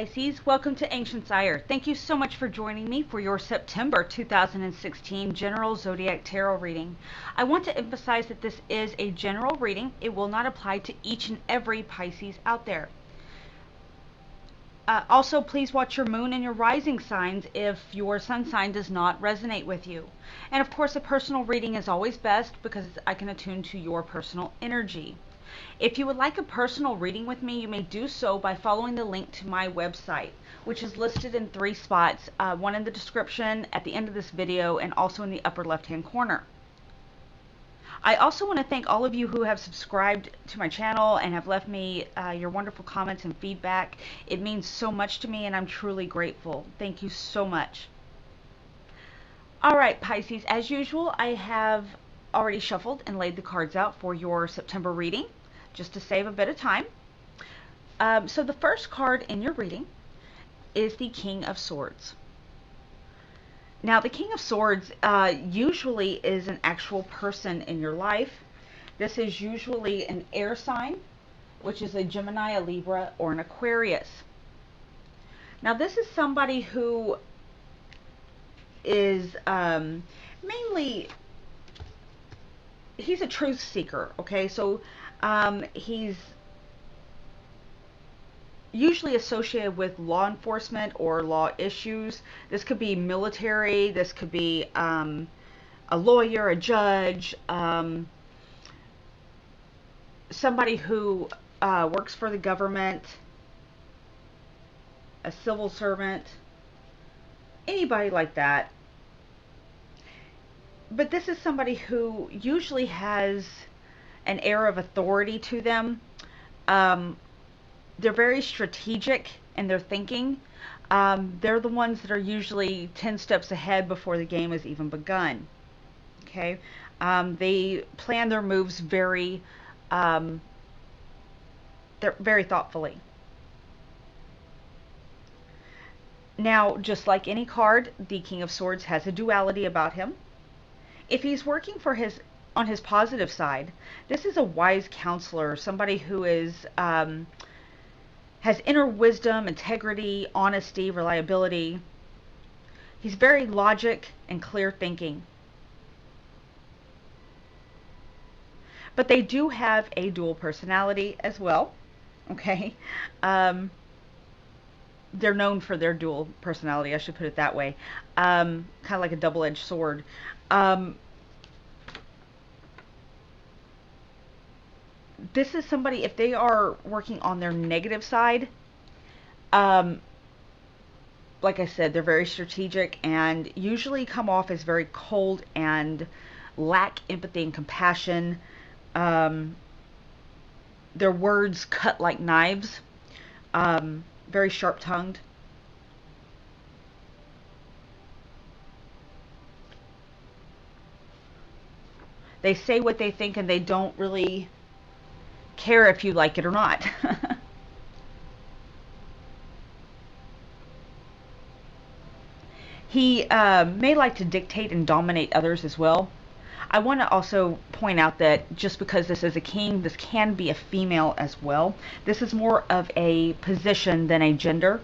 Pisces. Welcome to ancientsire. Thank you so much for joining me for your September 2016 General Zodiac Tarot reading. I want to emphasize that this is a general reading. It will not apply to each and every Pisces out there. Also, please watch your moon and your rising signs if your sun sign does not resonate with you. And of course, a personal reading is always best because I can attune to your personal energy. If you would like a personal reading with me, you may do so by following the link to my website, which is listed in 3 spots, one in the description, at the end of this video, and also in the upper left-hand corner. I also want to thank all of you who have subscribed to my channel and have left me your wonderful comments and feedback. It means so much to me, and I'm truly grateful. Thank you so much. All right, Pisces, as usual, I have already shuffled and laid the cards out for your September reading, just to save a bit of time. So the first card in your reading is the King of Swords. Now, the King of Swords usually is an actual person in your life. This is usually an air sign, which is a Gemini, a Libra, or an Aquarius. Now, this is somebody who is mainly, he's a truth seeker, okay? So he's usually associated with law enforcement or law issues. This could be military, this could be a lawyer, a judge, somebody who works for the government, a civil servant, anybody like that. But this is somebody who usually has an air of authority to them. They're very strategic in their thinking. They're the ones that are usually 10 steps ahead before the game has even begun. Okay, they plan their moves very thoughtfully. Now, just like any card, the King of Swords has a duality about him. If he's working for on his positive side, this is a wise counselor, somebody who is has inner wisdom, integrity, honesty, reliability. He's very logic and clear thinking. But they do have a dual personality as well, okay? They're known for their dual personality, I should put it that way. Kind of like a double-edged sword. This is somebody, if they are working on their negative side, like I said, they're very strategic and usually come off as very cold and lack empathy and compassion. Their words cut like knives, very sharp-tongued. They say what they think and they don't really care if you like it or not. He may like to dictate and dominate others as well. I want to also point out that just because this is a king, this can be a female as well. This is more of a position than a gender.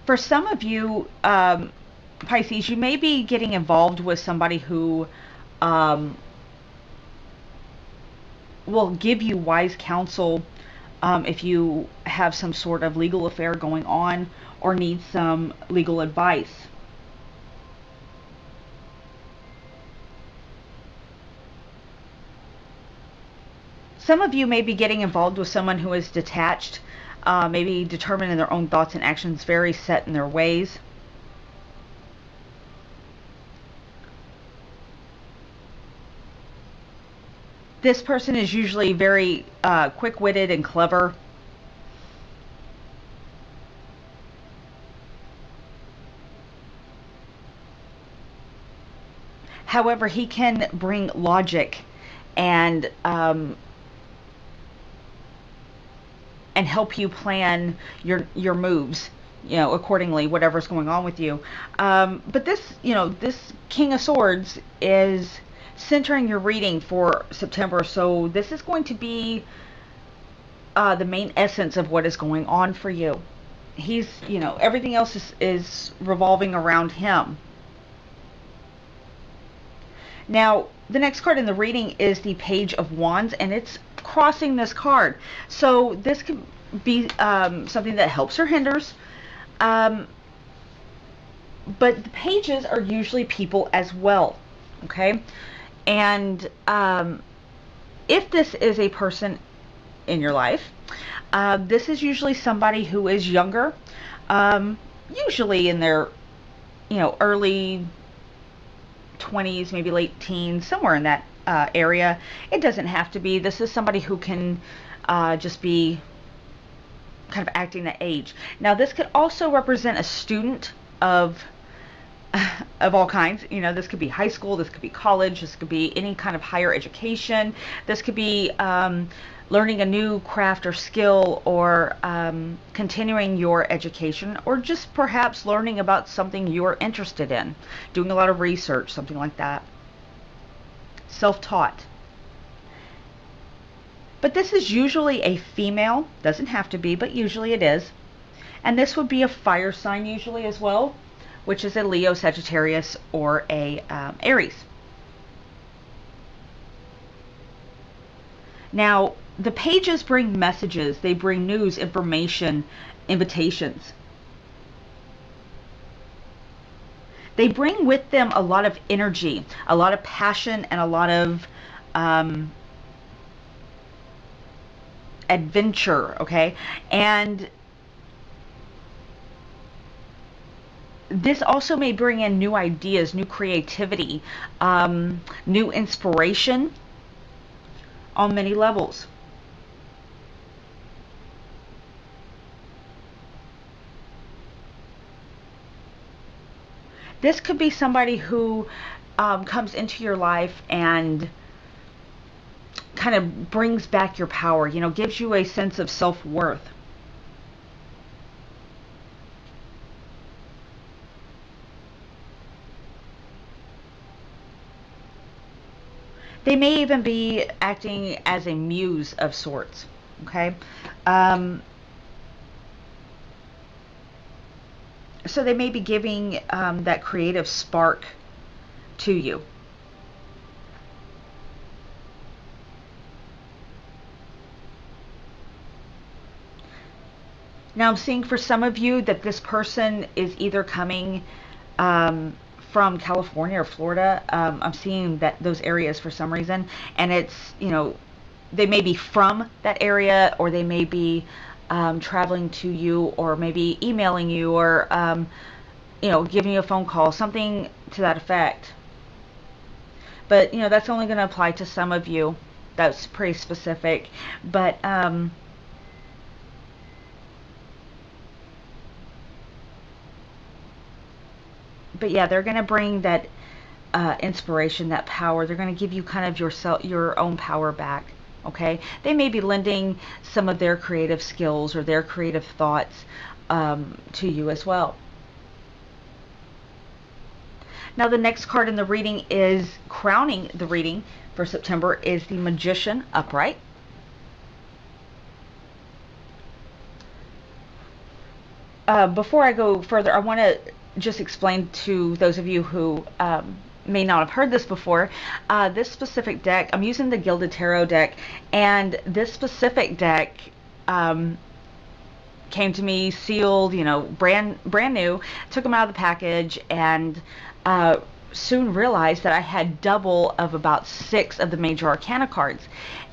For some of you, Pisces, you may be getting involved with somebody who will give you wise counsel if you have some sort of legal affair going on or need some legal advice. Some of you may be getting involved with someone who is detached, maybe determined in their own thoughts and actions, very set in their ways. This person is usually very quick-witted and clever. However, he can bring logic and help you plan your moves. accordingly, whatever's going on with you. But this, this King of Swords is centering your reading for September. So this is going to be the main essence of what is going on for you. He's, everything else is revolving around him. Now, the next card in the reading is the Page of Wands, and it's crossing this card. So this could be something that helps or hinders. But the pages are usually people as well. Okay? And if this is a person in your life, this is usually somebody who is younger, usually in their, early 20s, maybe late teens, somewhere in that area. It doesn't have to be. This is somebody who can just be kind of acting that age. Now, this could also represent a student of all kinds. This could be high school, this could be college, this could be any kind of higher education. This could be learning a new craft or skill, or continuing your education, or just perhaps learning about something you're interested in, doing a lot of research, something like that. Self-taught. But this is usually a female, doesn't have to be, but usually it is. And this would be a fire sign usually as well, which is a Leo, Sagittarius, or a Aries. Now, the pages bring messages, they bring news, information, invitations. They bring with them a lot of energy, a lot of passion, and a lot of adventure, okay? And this also may bring in new ideas, new creativity, new inspiration on many levels. This could be somebody who comes into your life and kind of brings back your power, gives you a sense of self-worth. They may even be acting as a muse of sorts, okay? So they may be giving that creative spark to you. Now, I'm seeing for some of you that this person is either coming from California or Florida. I'm seeing that those areas for some reason, and it's, they may be from that area, or they may be traveling to you, or maybe emailing you, or giving you a phone call, something to that effect. But that's only going to apply to some of you. That's pretty specific. But yeah, they're going to bring that inspiration, that power. They're going to give you kind of your own power back. Okay, they may be lending some of their creative skills or their creative thoughts to you as well. Now, the next card in the reading is crowning the reading for September is the Magician upright. Before I go further, I want to just explain to those of you who may not have heard this before, this specific deck, I'm using the Gilded Tarot deck, and this specific deck came to me sealed, brand new, took them out of the package, and soon realized that I had double of about 6 of the major arcana cards.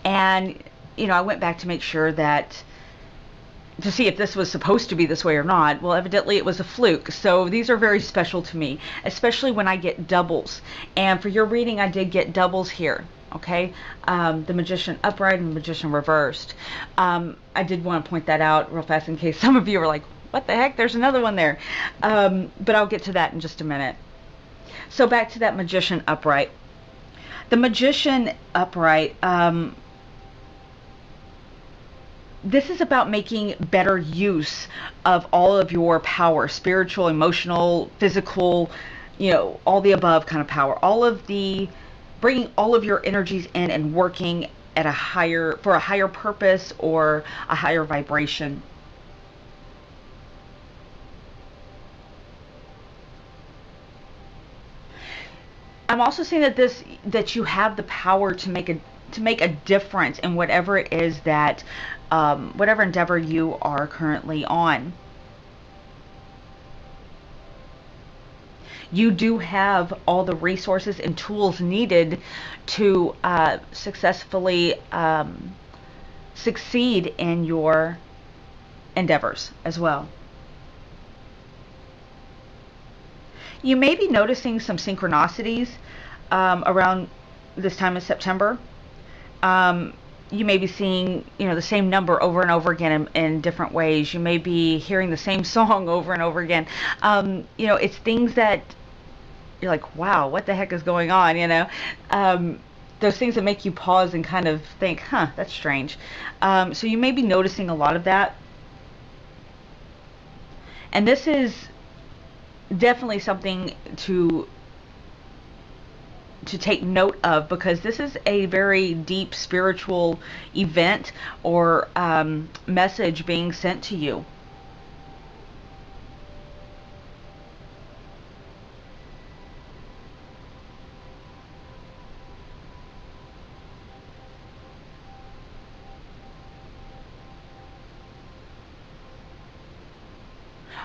And I went back to make sure that, to see if this was supposed to be this way or not. Well, evidently it was a fluke. So these are very special to me, especially when I get doubles. And for your reading, I did get doubles here. Okay, the Magician upright and the Magician reversed. I did want to point that out real fast in case some of you are like, what the heck, there's another one there. But I'll get to that in just a minute. So back to that Magician upright. The Magician upright, this is about making better use of all of your power, spiritual, emotional, physical, all the above kind of power. Bringing all of your energies in and working at for a higher purpose or a higher vibration. I'm also seeing that you have the power to make a difference in whatever it is that whatever endeavor you are currently on. You do have all the resources and tools needed to successfully succeed in your endeavors as well. You may be noticing some synchronicities around this time of September. You may be seeing, the same number over and over again in different ways. You may be hearing the same song over and over again. It's things that you're like, wow, what the heck is going on? Those things that make you pause and kind of think, huh, that's strange. So you may be noticing a lot of that. And this is definitely something to take note of, because this is a very deep spiritual event or message being sent to you.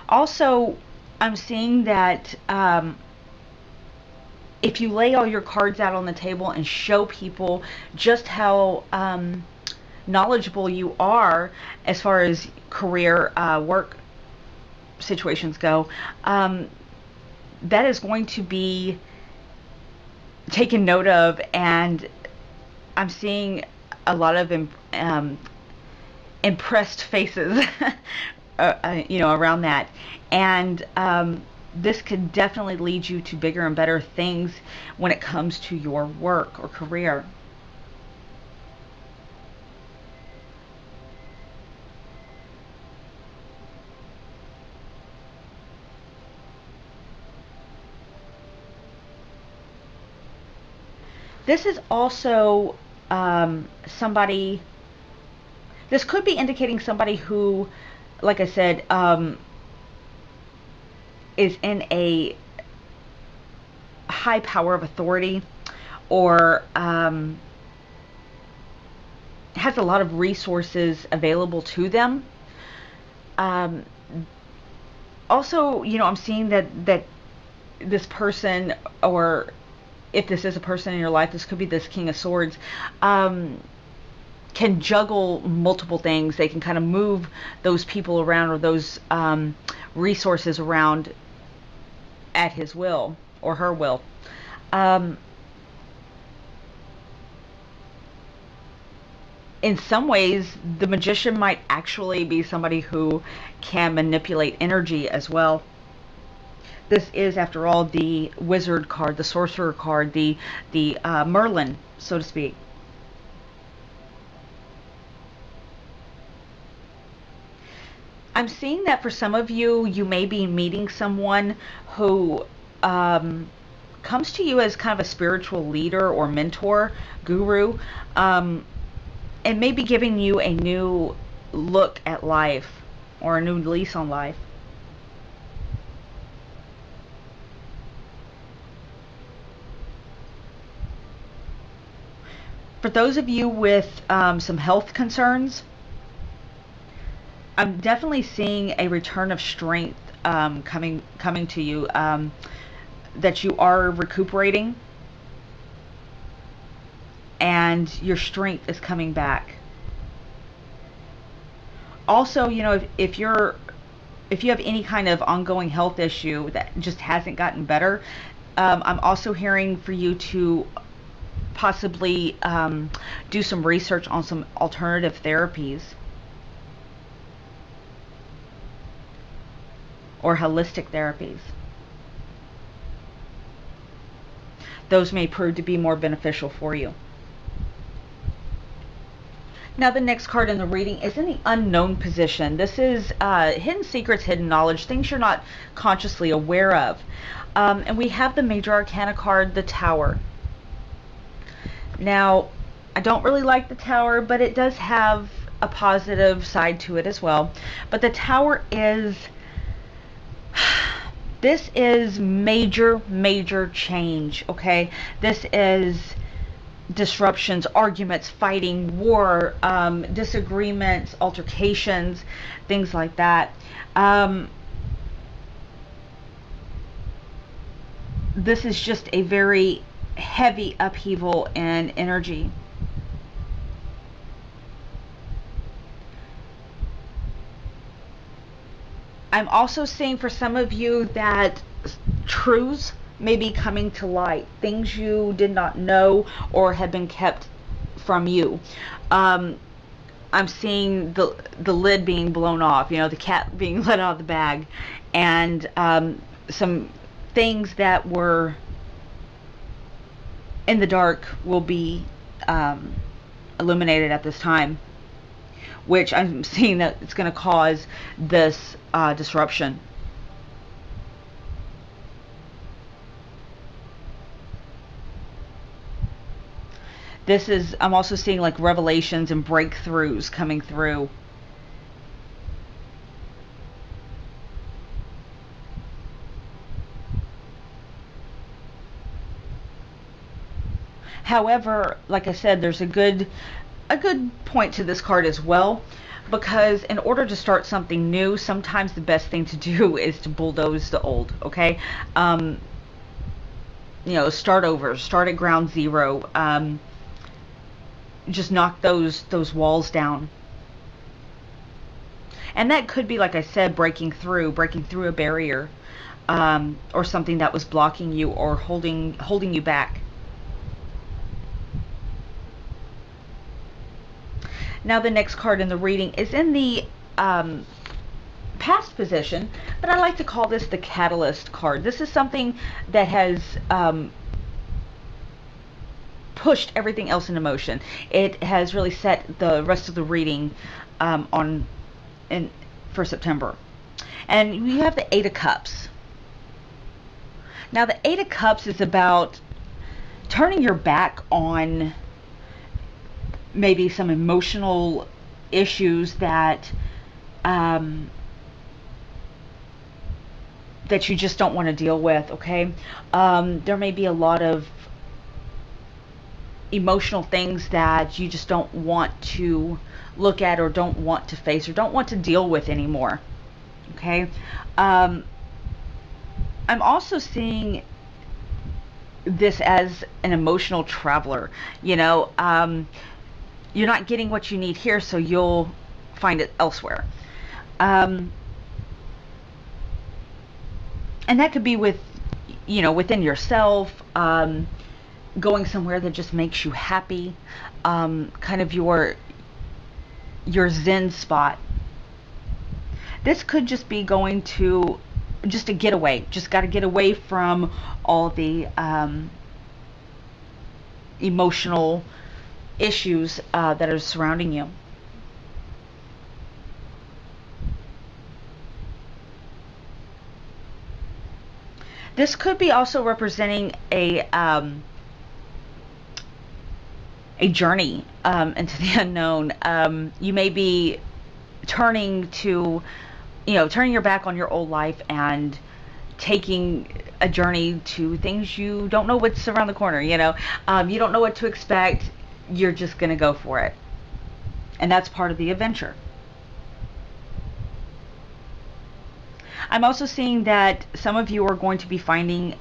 Also, I'm seeing that if you lay all your cards out on the table and show people just how knowledgeable you are as far as career, work situations go, that is going to be taken note of, and I'm seeing a lot of impressed faces around that. And this could definitely lead you to bigger and better things when it comes to your work or career. This is also somebody, this could be indicating somebody who, like I said, is in a high power of authority, or has a lot of resources available to them. Also, I'm seeing that this person, or if this is a person in your life, this could be this King of Swords, can juggle multiple things. They can kind of move those people around, or those resources around at his will or her will. In some ways, the magician might actually be somebody who can manipulate energy as well. This is, after all, the wizard card, the sorcerer card, the Merlin, so to speak. I'm seeing that for some of you, you may be meeting someone who comes to you as kind of a spiritual leader or mentor, guru, and may be giving you a new look at life or a new lease on life. For those of you with some health concerns, I'm definitely seeing a return of strength coming to you, that you are recuperating and your strength is coming back. Also, if you have any kind of ongoing health issue that just hasn't gotten better, I'm also hearing for you to possibly do some research on some alternative therapies or holistic therapies. Those may prove to be more beneficial for you. Now the next card in the reading is in the unknown position. This is hidden secrets, hidden knowledge, things you're not consciously aware of. And we have the major arcana card, the Tower. Now, I don't really like the Tower, but it does have a positive side to it as well. But the Tower is, this is major change, okay? This is disruptions, arguments, fighting, war, disagreements, altercations, things like that. This is just a very heavy upheaval in energy. I'm also seeing for some of you that truths may be coming to light, things you did not know or have been kept from you. I'm seeing the lid being blown off, you know, the cat being let out of the bag, and some things that were in the dark will be illuminated at this time, which I'm seeing that it's going to cause this disruption. This is, I'm also seeing like revelations and breakthroughs coming through. However, like I said, there's a good point to this card as well, because in order to start something new, sometimes the best thing to do is to bulldoze the old, okay? You know, start over, start at ground zero. Just knock those walls down. And that could be, like I said, breaking through a barrier, or something that was blocking you or holding you back. Now the next card in the reading is in the past position, but I like to call this the catalyst card. This is something that has pushed everything else into motion. It has really set the rest of the reading for September. And you have the Eight of Cups. Now the Eight of Cups is about turning your back on maybe some emotional issues that that you just don't want to deal with, okay? There may be a lot of emotional things that you just don't want to look at, or don't want to face, or don't want to deal with anymore, okay? I'm also seeing this as an emotional traveler, you know. You're not getting what you need here, so you'll find it elsewhere. And that could be with, you know, within yourself, going somewhere that just makes you happy, kind of your Zen spot. This could just be going to just a getaway. Just got to get away from all the emotional issues that are surrounding you. This could be also representing a journey into the unknown. You may be turning your back on your old life and taking a journey to things you don't know what's around the corner, you know. You don't know what to expect. You're just going to go for it. And that's part of the adventure. I'm also seeing that some of you are going to be finding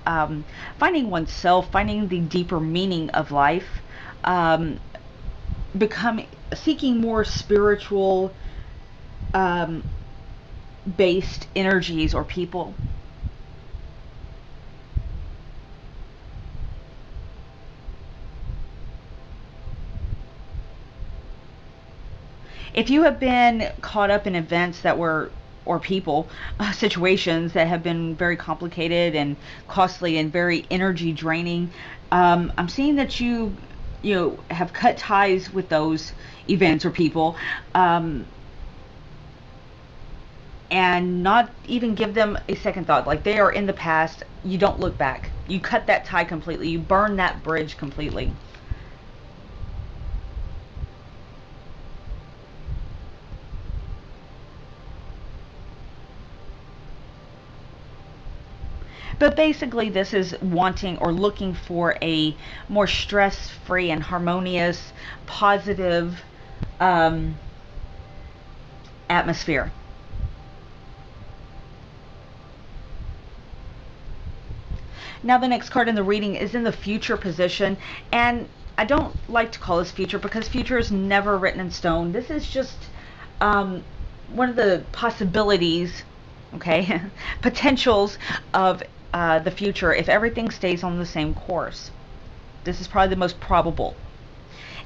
oneself, finding the deeper meaning of life, seeking more spiritual based energies or people. If you have been caught up in events that were, or people, situations that have been very complicated and costly and very energy draining, I'm seeing that you have cut ties with those events or people, and not even give them a second thought. Like, they are in the past. You don't look back. You cut that tie completely. You burn that bridge completely. But basically, this is wanting or looking for a more stress-free and harmonious, positive atmosphere. Now, the next card in the reading is in the future position, and I don't like to call this future because future is never written in stone. This is just one of the possibilities, okay, potentials of the future if everything stays on the same course. This is probably the most probable.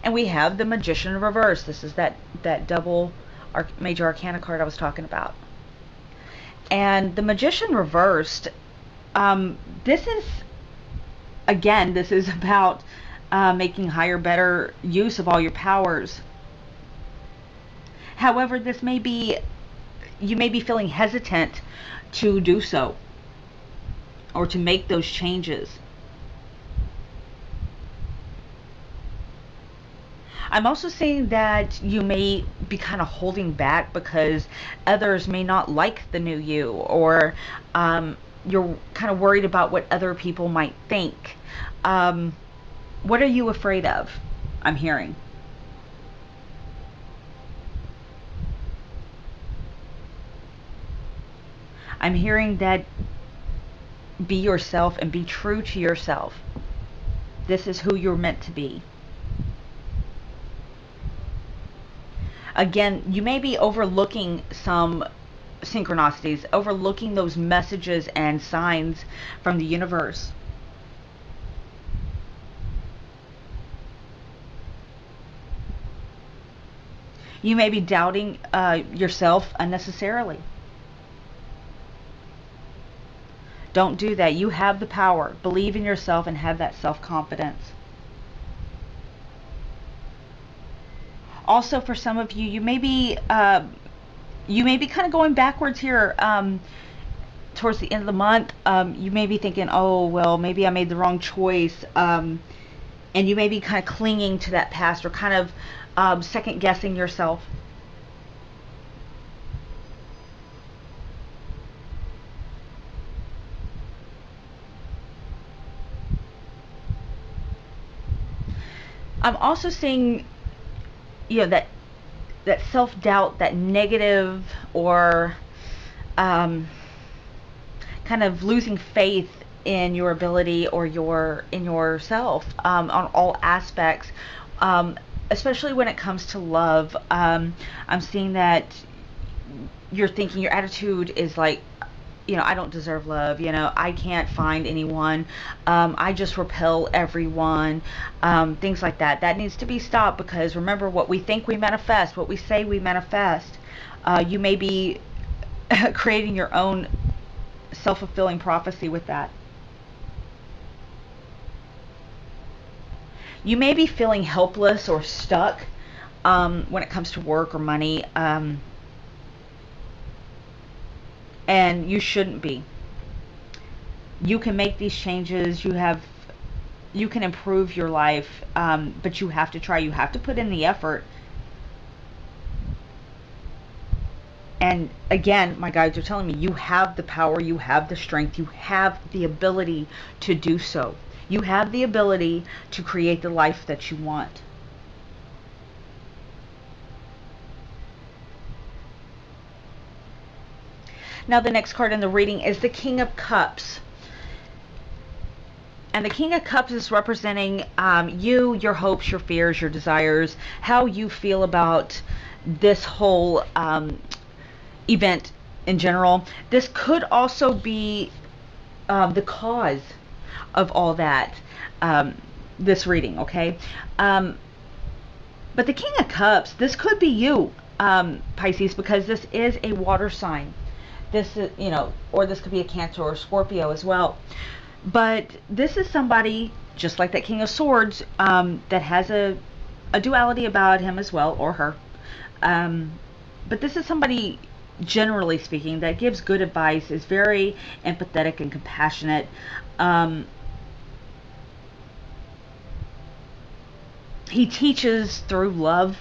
And we have the Magician in reverse. This is that double major arcana card I was talking about. And the Magician reversed, this is, again, this is about making higher, better use of all your powers. However, this may be, you may be feeling hesitant to do so, or to make those changes. I'm also seeing that you may be kind of holding back because others may not like the new you, or you're kind of worried about what other people might think. What are you afraid of? I'm hearing. I'm hearing that be yourself and be true to yourself. This is who you're meant to be. Again, you may be overlooking some synchronicities, overlooking those messages and signs from the universe. You may be doubting yourself unnecessarily. Don't do that. You have the power. Believe in yourself and have that self-confidence. Also, for some of you, you may be kind of going backwards here towards the end of the month. You may be thinking, oh, well, maybe I made the wrong choice. And you may be kind of clinging to that past, or kind of second guessing yourself. I'm also seeing, that self-doubt, that negative, or kind of losing faith in your ability or in yourself on all aspects, especially when it comes to love. I'm seeing that you're thinking, your attitude is like, I don't deserve love, I can't find anyone, I just repel everyone, things like that. That needs to be stopped, because remember, what we think we manifest, what we say we manifest. You may be creating your own self-fulfilling prophecy with that. You may be feeling helpless or stuck when it comes to work or money. And you shouldn't be. You can make these changes. You can improve your life, but you have to try. You have to put in the effort. And again, my guides are telling me, you have the power, you have the strength, you have the ability to do so. You have the ability to create the life that you want. Now, the next card in the reading is the King of Cups. And the King of Cups is representing you, your hopes, your fears, your desires, how you feel about this whole event in general. This could also be the cause of all that, this reading, okay? But the King of Cups, this could be you, Pisces, because this is a water sign. This is, or this could be a Cancer or Scorpio as well. But this is somebody just like that King of Swords, that has a duality about him as well, or her. Um, but this is somebody, generally speaking, that gives good advice, is very empathetic and compassionate. Um, he teaches through love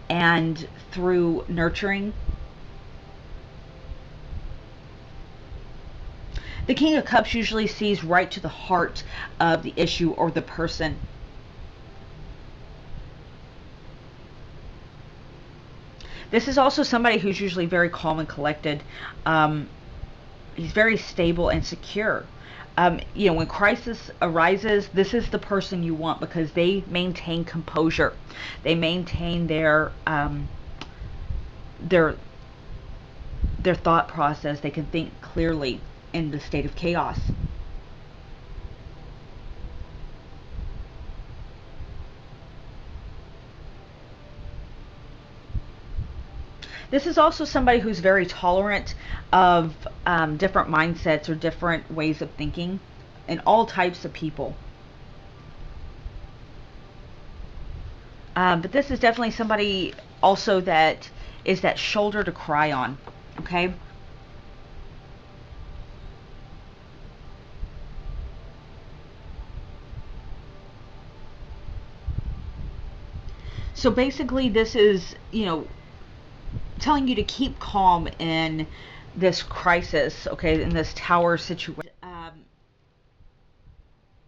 and through nurturing. The King of Cups usually sees right to the heart of the issue or the person. This is also somebody who's usually very calm and collected. Um, he's very stable and secure. When crisis arises, this is the person you want because they maintain composure. They maintain their their thought process. They can think clearly in the state of chaos. This is also somebody who's very tolerant of different mindsets or different ways of thinking and all types of people. But this is definitely somebody also that is that shoulder to cry on. Okay. So basically, this is, telling you to keep calm in this crisis, okay, in this tower situation.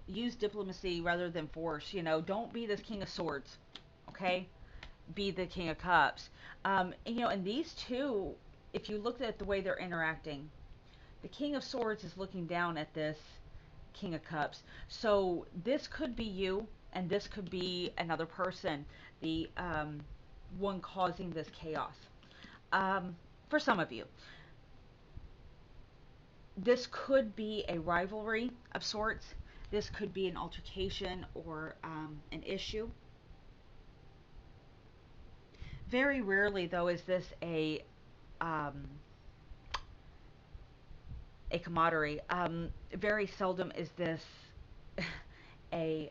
Use diplomacy rather than force. Don't be this King of Swords, okay? Be the King of Cups. And these two, if you look at the way they're interacting, the King of Swords is looking down at this King of Cups. So this could be you, and this could be another person, the one causing this chaos. For some of you, this could be a rivalry of sorts. This could be an altercation or an issue. Very rarely, though, is this a camaraderie. Very seldom is this a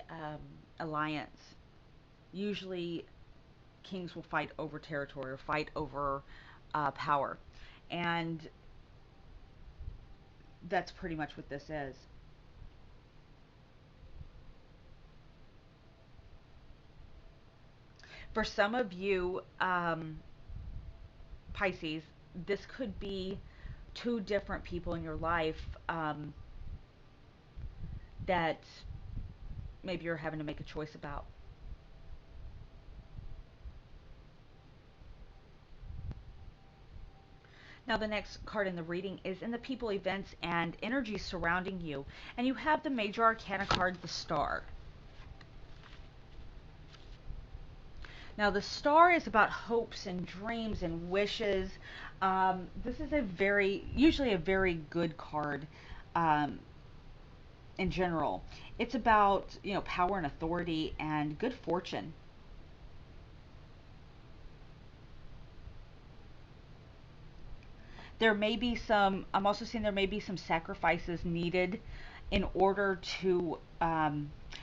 alliance. Usually, kings will fight over territory or fight over power, and that's pretty much what this is. For some of you, Pisces, this could be two different people in your life that maybe you're having to make a choice about. Now, the next card in the reading is in the people, events, and energies surrounding you. And you have the major arcana card, the Star. Now, the Star is about hopes and dreams and wishes. This is usually a very good card um, in general. It's about, power and authority and good fortune. I'm also seeing there may be some sacrifices needed in order to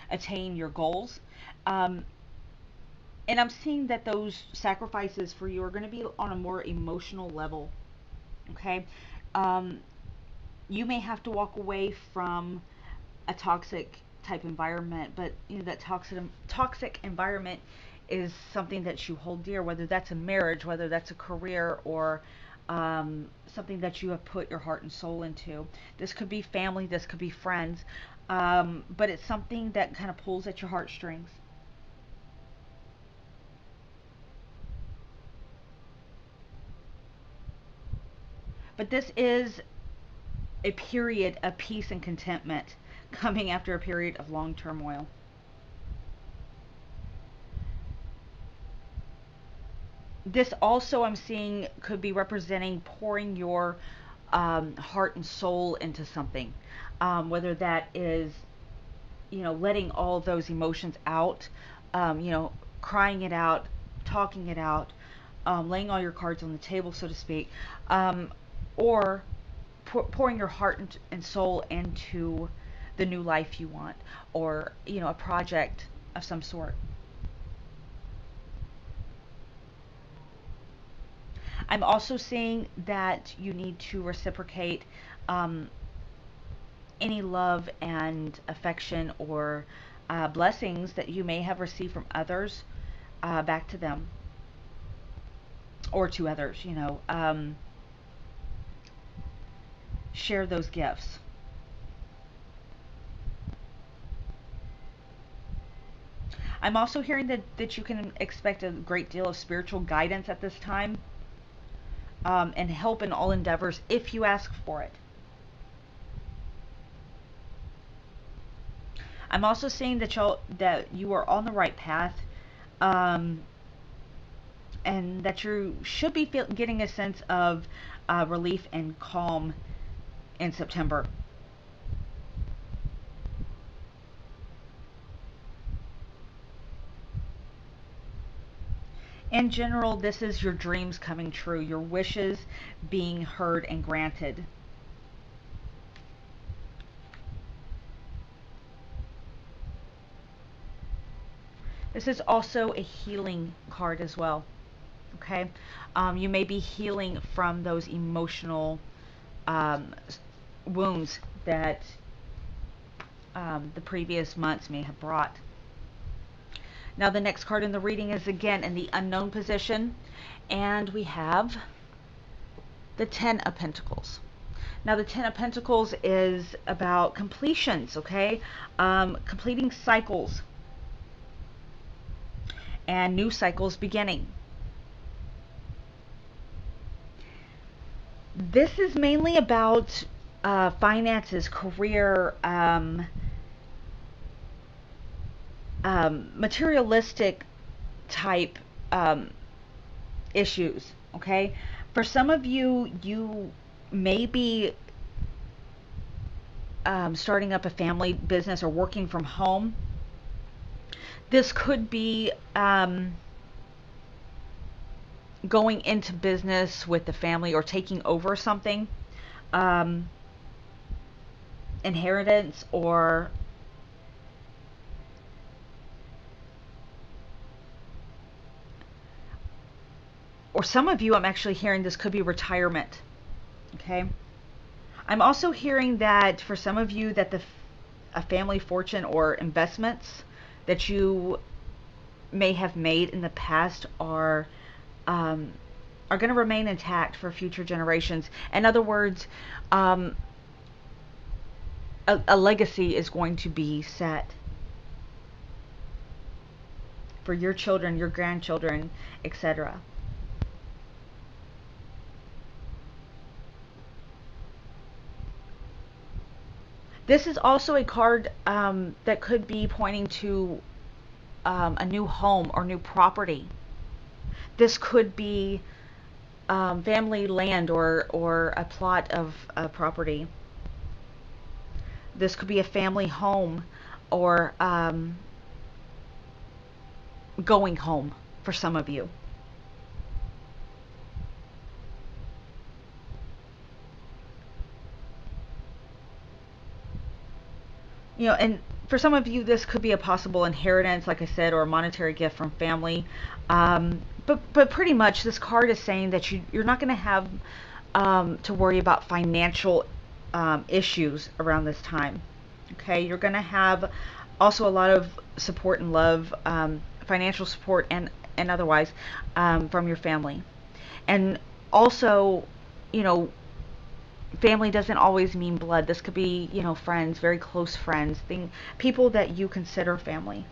attain your goals. Um, and I'm seeing that those sacrifices for you are going to be on a more emotional level. Okay. Um, you may have to walk away from a toxic type environment, but that toxic environment is something that you hold dear, whether that's a marriage, whether that's a career, or something that you have put your heart and soul into. This could be family, this could be friends, but it's something that kind of pulls at your heartstrings. But this is a period of peace and contentment coming after a period of long turmoil. This also, I'm seeing, could be representing pouring your heart and soul into something, whether that is, letting all those emotions out, crying it out, talking it out, laying all your cards on the table, so to speak, or pouring your heart and soul into the new life you want, or a project of some sort. I'm also seeing that you need to reciprocate um, any love and affection or blessings that you may have received from others back to them, or to others. Share those gifts. I'm also hearing that you can expect a great deal of spiritual guidance at this time, and help in all endeavors if you ask for it. I'm also seeing that you are on the right path, um, and that you should be getting a sense of relief and calm in September. In general, this is your dreams coming true, your wishes being heard and granted. This is also a healing card as well. Okay, you may be healing from those emotional um, wounds that the previous months may have brought. Now, the next card in the reading is again in the unknown position, and we have the Ten of Pentacles. Now, the Ten of Pentacles is about completions, okay? Completing cycles and new cycles beginning. This is mainly about finances, career, materialistic type issues, okay? For some of you, you may be starting up a family business or working from home. This could be going into business with the family or taking over something, inheritance, or some of you, I'm actually hearing this could be retirement. Okay. I'm also hearing that for some of you that a family fortune or investments that you may have made in the past are going to remain intact for future generations. In other words, a legacy is going to be set for your children, your grandchildren, etc. This is also a card that could be pointing to a new home or new property. This could be family land or a plot of property. This could be a family home or going home for some of you. And for some of you, this could be a possible inheritance, like I said, or a monetary gift from family. But pretty much, this card is saying that you're not going to have to worry about financial issues around this time. Okay, you're going to have also a lot of support and love, financial support and otherwise, from your family. And also, family doesn't always mean blood. This could be, friends, very close friends, people that you consider family.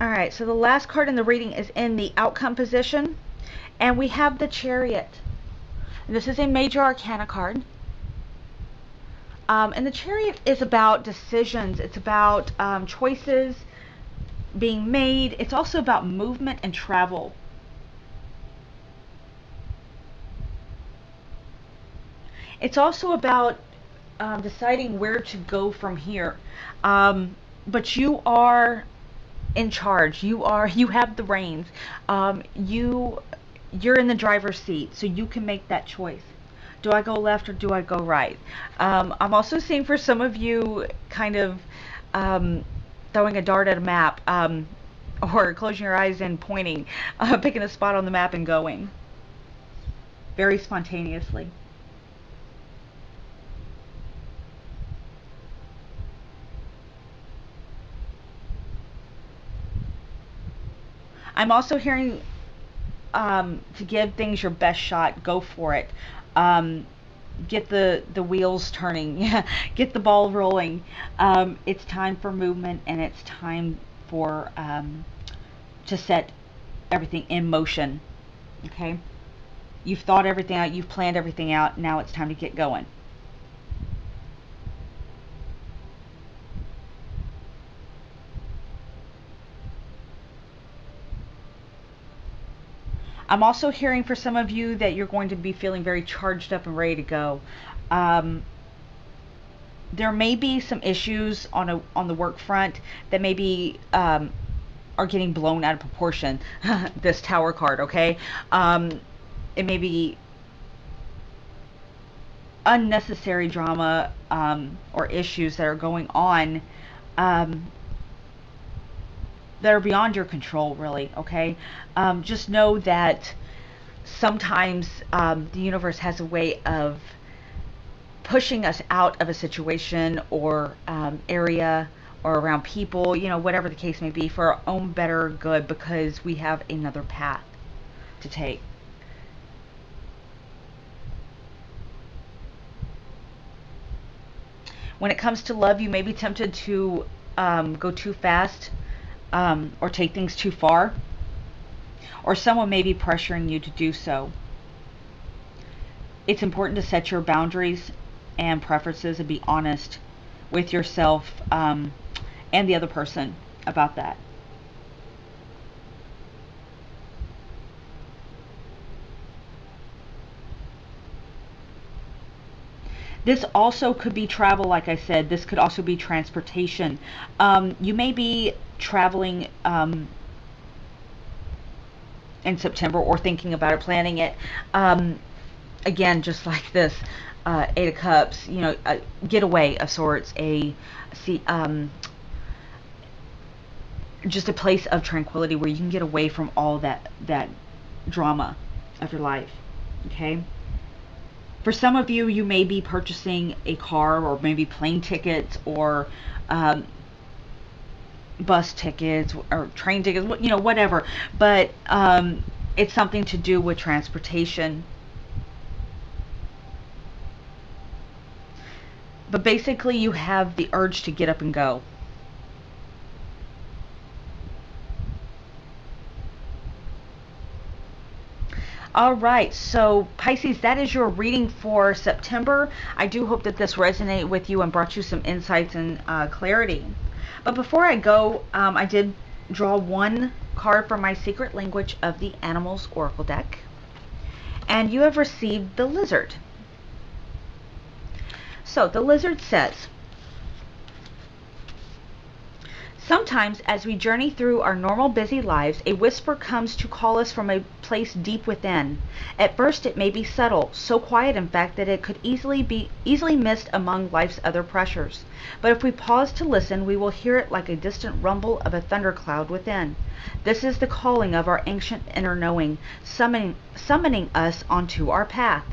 All right, so the last card in the reading is in the outcome position, and we have the Chariot. And this is a major arcana card. And the Chariot is about decisions. It's about choices being made. It's also about movement and travel. It's also about deciding where to go from here. But you are in charge. You have the reins. You're in the driver's seat, so you can make that choice. Do I go left or do I go right? I'm also seeing for some of you kind of throwing a dart at a map, or closing your eyes and pointing, picking a spot on the map and going very spontaneously. I'm also hearing to give things your best shot. Go for it. Get the wheels turning. Get the ball rolling. It's time for movement, and it's time for to set everything in motion. Okay? You've thought everything out. You've planned everything out. Now it's time to get going. I'm also hearing for some of you that you're going to be feeling very charged up and ready to go. Um, there may be some issues on the work front that maybe are getting blown out of proportion. This Tower card, okay? It may be unnecessary drama or issues that are going on um, that are beyond your control, really, okay? Just know that sometimes the universe has a way of pushing us out of a situation or area or around people, whatever the case may be, for our own better good because we have another path to take. When it comes to love, you may be tempted to go too fast or take things too far, or someone may be pressuring you to do so. It's important to set your boundaries and preferences and be honest with yourself and the other person about that. This also could be travel, like I said. This could also be transportation. You may be traveling in September or thinking about it, planning it. Again, just like this, Eight of Cups, a getaway of sorts, see, just a place of tranquility where you can get away from all that drama of your life. Okay. For some of you, you may be purchasing a car or maybe plane tickets or bus tickets or train tickets, whatever. But it's something to do with transportation. But basically, you have the urge to get up and go. All right, so Pisces, that is your reading for September. I do hope that this resonated with you and brought you some insights and clarity. But before I go, I did draw one card from my Secret Language of the Animals Oracle deck. And you have received the Lizard. So the Lizard says, sometimes as we journey through our normal busy lives, a whisper comes to call us from a place deep within. At first it may be subtle, so quiet in fact that it could be easily missed among life's other pressures. But if we pause to listen, we will hear it like a distant rumble of a thundercloud within. This is the calling of our ancient inner knowing, summoning us onto our path.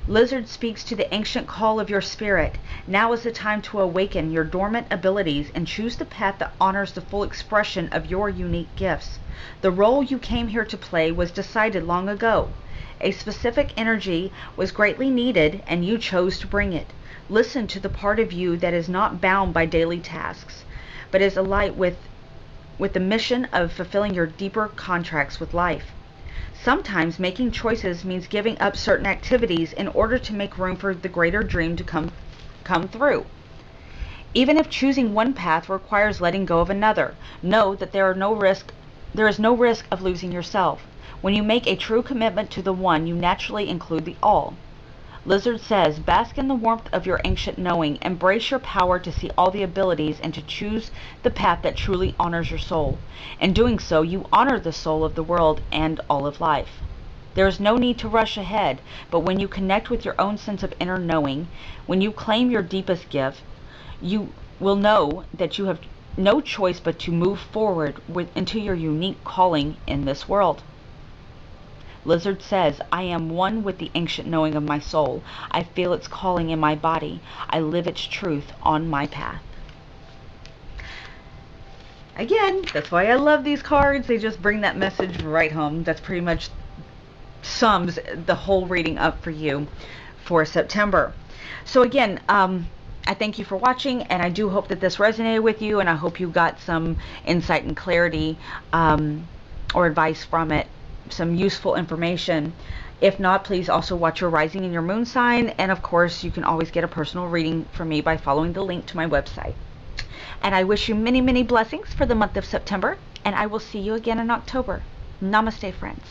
Lizard speaks to the ancient call of your spirit. Now is the time to awaken your dormant abilities and choose the path that honors the full expression of your unique gifts. The role you came here to play was decided long ago. A specific energy was greatly needed and you chose to bring it. Listen to the part of you that is not bound by daily tasks, but is alight with the mission of fulfilling your deeper contracts with life. Sometimes making choices means giving up certain activities in order to make room for the greater dream to come through. Even if choosing one path requires letting go of another, know that there is no risk of losing yourself. When you make a true commitment to the one, you naturally include the all. Lizard says, bask in the warmth of your ancient knowing, embrace your power to see all the abilities and to choose the path that truly honors your soul. In doing so, you honor the soul of the world and all of life. There is no need to rush ahead, but when you connect with your own sense of inner knowing, when you claim your deepest gift, you will know that you have no choice but to move forward into your unique calling in this world. Lizard says, I am one with the ancient knowing of my soul. I feel its calling in my body. I live its truth on my path. Again, that's why I love these cards. They just bring that message right home. That's pretty much sums the whole reading up for you for September. So again, I thank you for watching, and I do hope that this resonated with you, and I hope you got some insight and clarity or advice from it, some useful information. If not, please also watch your rising and your moon sign, and of course you can always get a personal reading from me by following the link to my website. And I wish you many, many blessings for the month of September, and I will see you again in October. Namaste, friends.